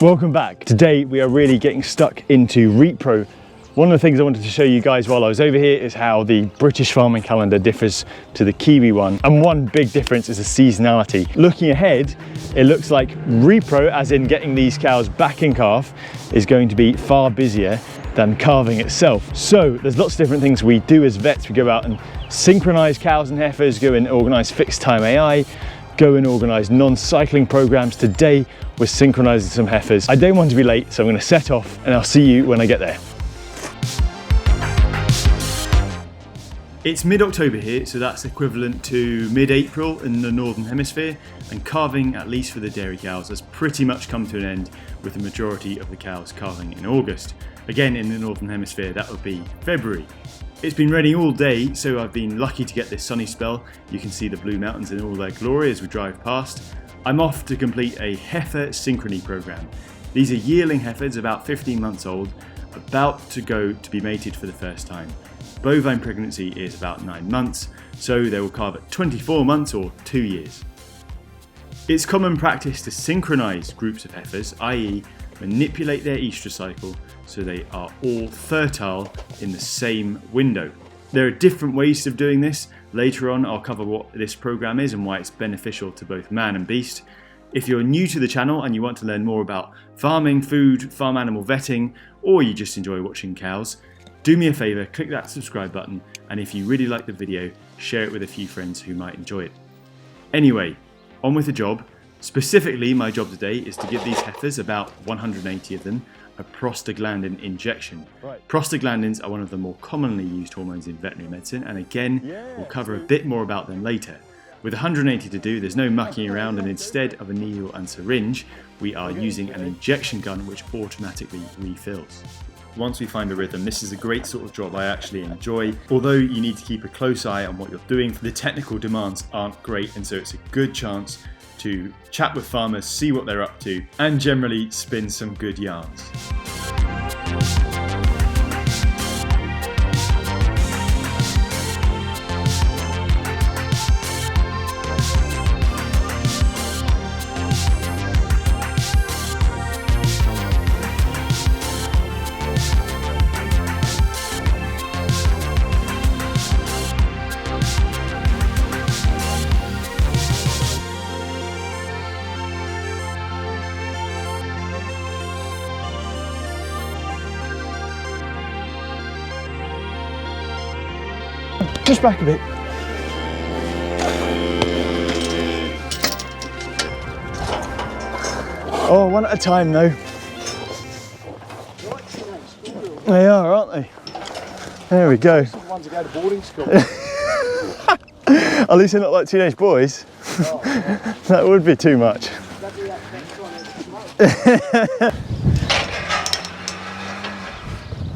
Welcome back. Today we are really getting stuck into REPRO. One of the things I wanted to show you guys while I was over here is how the British farming calendar differs to the Kiwi one. And one big difference is the seasonality. Looking ahead, it looks like REPRO, as in getting these cows back in calf, is going to be far busier than calving itself. So there's lots of different things we do as vets. We go out and synchronize cows and heifers, go and organize fixed time AI, go and organize non-cycling programs. Today we're synchronizing some heifers. I don't want to be late, so I'm going to set off and I'll see you when I get there. It's mid-October here, so that's equivalent to mid-April in the Northern Hemisphere, and calving, at least for the dairy cows, has pretty much come to an end, with the majority of the cows calving in August. Again, in the Northern Hemisphere, that would be February. It's been raining all day, so I've been lucky to get this sunny spell. You can see the Blue Mountains in all their glory as we drive past. I'm off to complete a heifer synchrony program. These are yearling heifers, about 15 months old, about to go to be mated for the first time. Bovine pregnancy is about 9 months, so they will calve at 24 months or 2 years. It's common practice to synchronise groups of heifers, i.e. manipulate their oestrus cycle so they are all fertile in the same window. There are different ways of doing this. Later on I'll cover what this program is and why it's beneficial to both man and beast. If you're new to the channel and you want to learn more about farming, food, farm animal vetting, or you just enjoy watching cows, do me a favour, click that subscribe button, and if you really like the video, share it with a few friends who might enjoy it. Anyway, on with the job. Specifically, my job today is to give these heifers, about 180 of them, a prostaglandin injection. Right. Prostaglandins are one of the more commonly used hormones in veterinary medicine, and again, we'll cover a bit more about them later. With 180 to do, there's no mucking around, and instead of a needle and syringe, we are using an injection gun which automatically refills. Once we find a rhythm, this is a great sort of job I actually enjoy. Although you need to keep a close eye on what you're doing, the technical demands aren't great, and so it's a good chance to chat with farmers, see what they're up to, and generally spin some good yarns. Just back a bit. Oh, one at a time though. They are, aren't they? There we go. The ones that go to boarding school. At least they're not like teenage boys. Oh, yeah. That would be too much.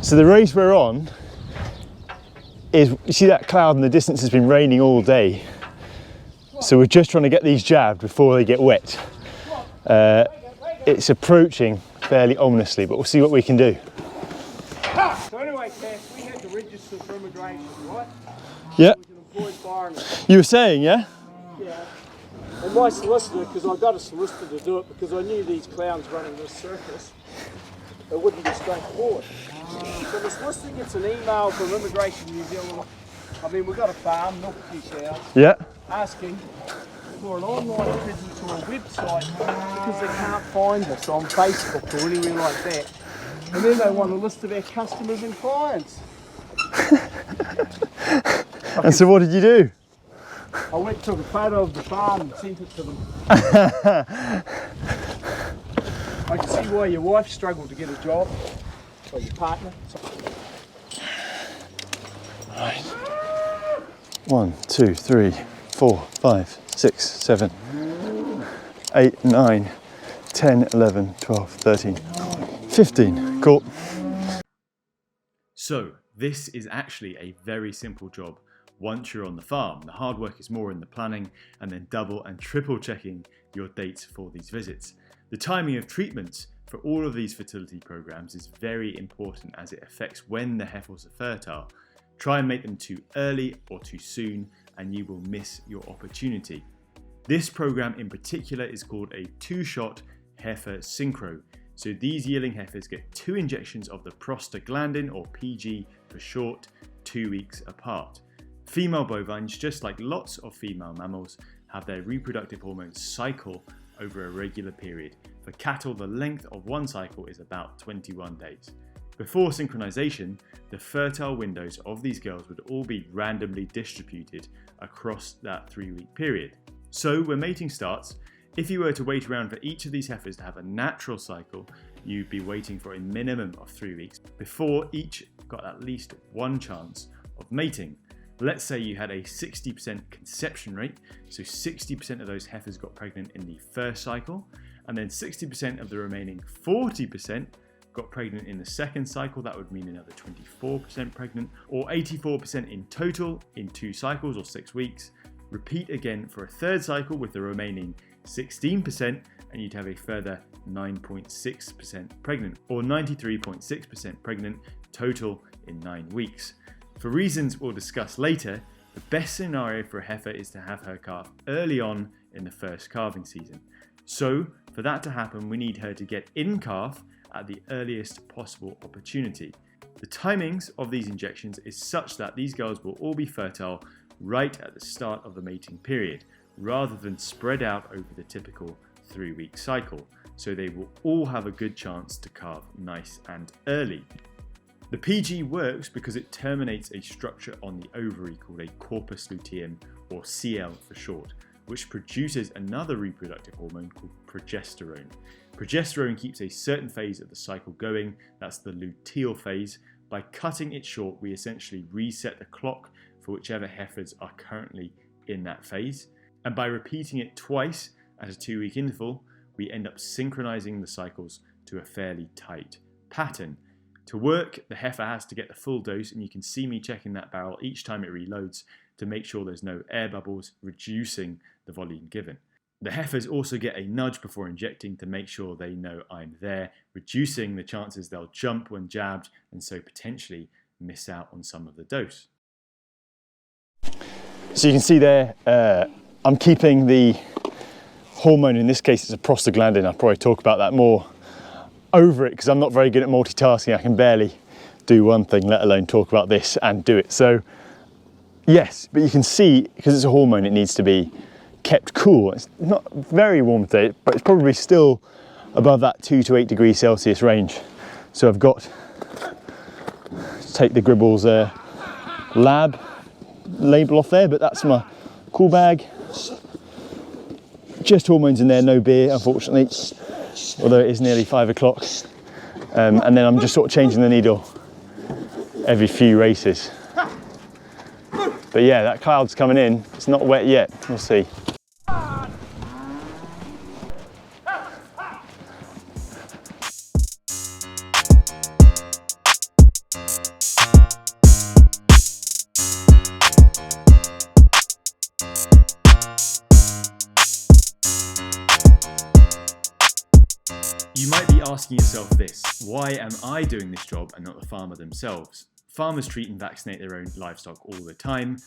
So the race we're on is, you see that cloud in the distance has been raining all day. So we're just trying to get these jabbed before they get wet. It's approaching fairly ominously, but we'll see what we can do. So anyway, Cass, we had to register for immigration, right? Yeah. We can employ foreigners. You were saying, yeah? Yeah. And my solicitor, because I got a solicitor to do it because I knew these clowns running this circus, it wouldn't be straightforward. So the solicitor gets an email from Immigration New Zealand. I mean, we've got a farm, milk cows. Yeah. Asking for an online presence or a website because they can't find us on Facebook or anywhere like that. And then they want a list of our customers and clients. And so what did you do? I went took a photo of the farm and sent it to them. I can see why your wife struggled to get a job, or your partner. Right. 1, 2, 3, 4, 5, 6, 7, 8, 9, 10, 11, 12, 13, 15. Cool. So this is actually a very simple job once you're on the farm. The hard work is more in the planning and then double and triple checking your dates for these visits. The timing of treatments for all of these fertility programs is very important as it affects when the heifers are fertile. Try and make them too early or too soon and you will miss your opportunity. This program in particular is called a 2-shot heifer synchro. So these yearling heifers get 2 injections of the prostaglandin, or PG for short, 2 weeks apart. Female bovines, just like lots of female mammals, have their reproductive hormones cycle over a regular period. For cattle, the length of one cycle is about 21 days. Before synchronization, the fertile windows of these girls would all be randomly distributed across that 3-week period. So when mating starts, if you were to wait around for each of these heifers to have a natural cycle, you'd be waiting for a minimum of 3 weeks before each got at least one chance of mating. Let's say you had a 60% conception rate, so 60% of those heifers got pregnant in the first cycle, and then 60% of the remaining 40% got pregnant in the second cycle. That would mean another 24% pregnant, or 84% in total in 2 cycles or 6 weeks. Repeat again for a third cycle with the remaining 16%, and you'd have a further 9.6% pregnant, or 93.6% pregnant total in 9 weeks. For reasons we'll discuss later, the best scenario for a heifer is to have her calf early on in the first calving season. So for that to happen, we need her to get in calf at the earliest possible opportunity. The timings of these injections is such that these girls will all be fertile right at the start of the mating period, rather than spread out over the typical 3-week cycle, so they will all have a good chance to calve nice and early. The PG works because it terminates a structure on the ovary called a corpus luteum, or CL for short, which produces another reproductive hormone called progesterone. Progesterone keeps a certain phase of the cycle going, that's the luteal phase. By cutting it short, we essentially reset the clock for whichever heifers are currently in that phase. And by repeating it twice at a 2-week interval, we end up synchronizing the cycles to a fairly tight pattern. To work, the heifer has to get the full dose, and you can see me checking that barrel each time it reloads to make sure there's no air bubbles, reducing the volume given. The heifers also get a nudge before injecting to make sure they know I'm there, reducing the chances they'll jump when jabbed and so potentially miss out on some of the dose. So you can see there, I'm keeping the hormone, in this case it's a prostaglandin, I'll probably talk about that more, over it because I'm not very good at multitasking. I can barely do one thing, let alone talk about this and do it. So yes, but you can see, because it's a hormone, it needs to be kept cool. It's not very warm today, but it's probably still above that 2 to 8 degrees Celsius range. So I've got to take the Gribbles lab label off there, but that's my cool bag. Just hormones in there, no beer, unfortunately, although it is nearly 5 o'clock. And then I'm just sort of changing the needle every few races. But yeah, that cloud's coming in. It's not wet yet, we'll see. You might be asking yourself this: why am I doing this job and not the farmer themselves? Farmers treat and vaccinate their own livestock all the time.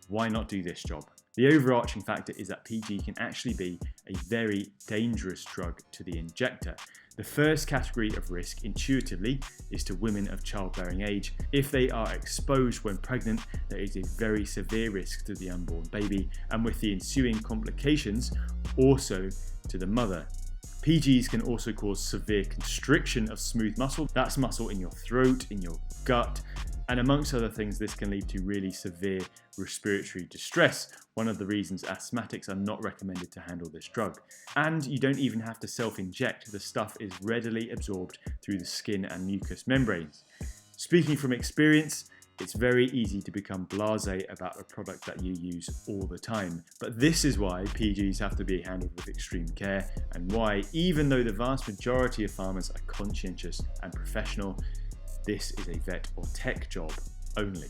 Why not do this job? The overarching factor is that PG can actually be a very dangerous drug to the injector. The first category of risk, intuitively, is to women of childbearing age. If they are exposed when pregnant, there is a very severe risk to the unborn baby, and with the ensuing complications, also to the mother. PGs can also cause severe constriction of smooth muscle. That's muscle in your throat, in your gut, and amongst other things, this can lead to really severe respiratory distress, one of the reasons asthmatics are not recommended to handle this drug. And you don't even have to self-inject, the stuff is readily absorbed through the skin and mucous membranes. Speaking from experience, it's very easy to become blasé about a product that you use all the time. But this is why PGs have to be handled with extreme care, and why, even though the vast majority of farmers are conscientious and professional, this is a vet or tech job only.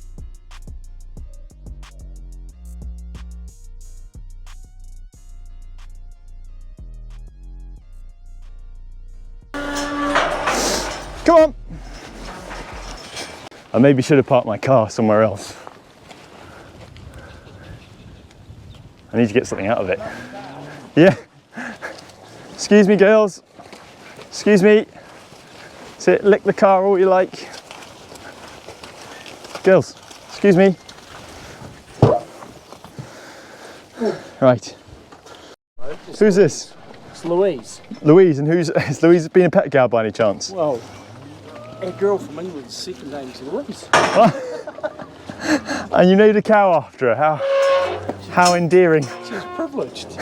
Come on! I maybe should have parked my car somewhere else. I need to get something out of it. Yeah. Excuse me, girls. Excuse me. Sit, lick the car all you like. Girls, excuse me. Right. Who's this? It's Louise. Louise, and has Louise been a pet gal by any chance? Well, a girl from England's second name's Louise. And you named a cow after her. How endearing. She's privileged.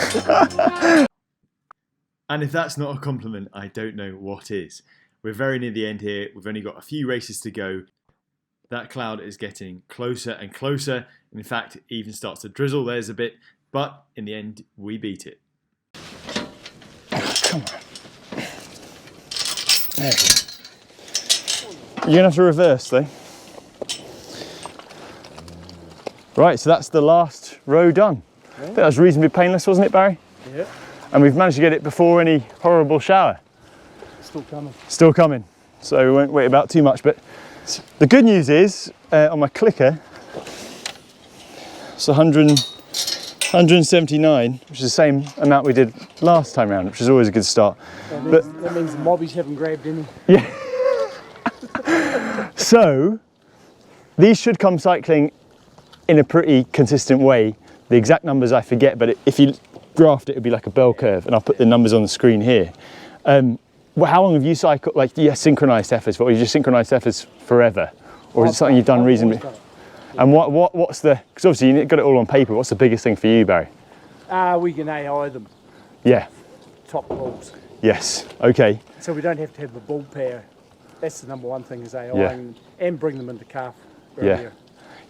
And if that's not a compliment, I don't know what is. We're very near the end here. We've only got a few races to go. That cloud is getting closer and closer. In fact, it even starts to drizzle. There's a bit. But in the end, we beat it. Come on. There. You're going to have to reverse though. Right, so that's the last row done. Yeah. I think that was reasonably painless, wasn't it, Barry? Yeah. And we've managed to get it before any horrible shower. Still coming. Still coming. So we won't wait about too much. But the good news is, on my clicker, it's 179, which is the same amount we did last time round, which is always a good start. That means the mobbies haven't grabbed any. Yeah. So these should come cycling in a pretty consistent way. The exact numbers I forget, but if you graphed it, would be like a bell curve, and I'll put the numbers on the screen here. How long have you cycled, like, synchronized heifers for? Or you just synchronized heifers forever? Or is it something you've done reasonably? And what's the, because obviously you got it all on paper, what's the biggest thing for you, Barry? We can AI them. Yeah. Top bulls. Yes, okay. So we don't have to have the bull pair. That's the number one thing, is AI Yeah. and bring them into calf Yeah. earlier.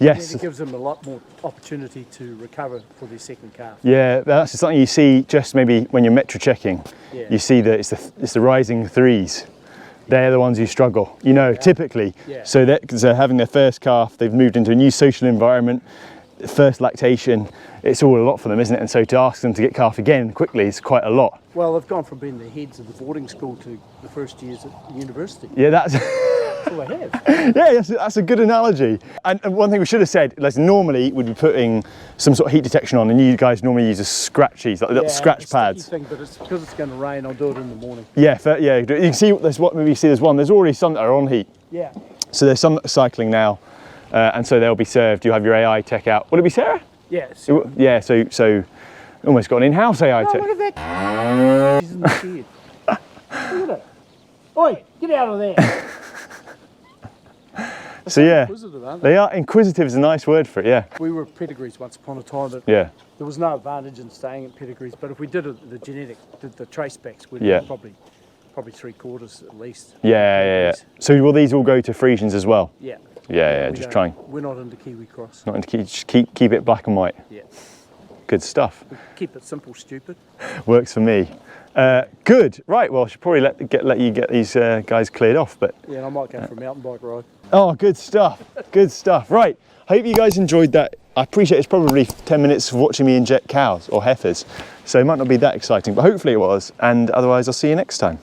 Yes. It gives them a lot more opportunity to recover for their second calf. Yeah, that's something you see just maybe when you're metro checking. Yeah. You see that it's the rising threes. They're the ones who struggle, you know, typically. Yeah. So they're having their first calf, they've moved into a new social environment, first lactation, it's all a lot for them, isn't it? And so to ask them to get calf again quickly is quite a lot. Well, they've gone from being the heads of the boarding school to the first years at university. Yeah, that's... That's all they have. Yeah, that's a good analogy. And one thing we should have said, like, normally we'd be putting some sort of heat detection on, and you guys normally use scratchies, like little scratch pads. Thing, but it's because it's going to rain, I'll do it in the morning. Yeah, yeah. You can see there's one. There's already some that are on heat. Yeah. So there's some that are cycling now, and so they'll be served. You'll have your AI tech out. Will it be Sarah? Yeah. Yeah. So almost got an in-house AI tech. Look at that. She's in the shed. Look at it. Oi, get out of there. So yeah, Inquisitive, they are inquisitive is a nice word for it. Yeah. We were pedigrees once upon a time, but Yeah. there was no advantage in staying at pedigrees. But if we did the trace backs, we'd Yeah. be probably 3/4 at least. Yeah. So will these all go to Frisians as well? Yeah. Yeah. We Just don't- trying We're not into Kiwi cross. not to keep it black and white. Yeah. Good stuff. We keep it simple, stupid. Works for me. Good. Right. Well, I should probably let you get these guys cleared off, but. Yeah, and I might go for a mountain bike ride. Oh, good stuff. Good stuff. Right. Hope you guys enjoyed that. I appreciate it's probably 10 minutes of watching me inject cows or heifers, so it might not be that exciting, but hopefully it was. And otherwise, I'll see you next time.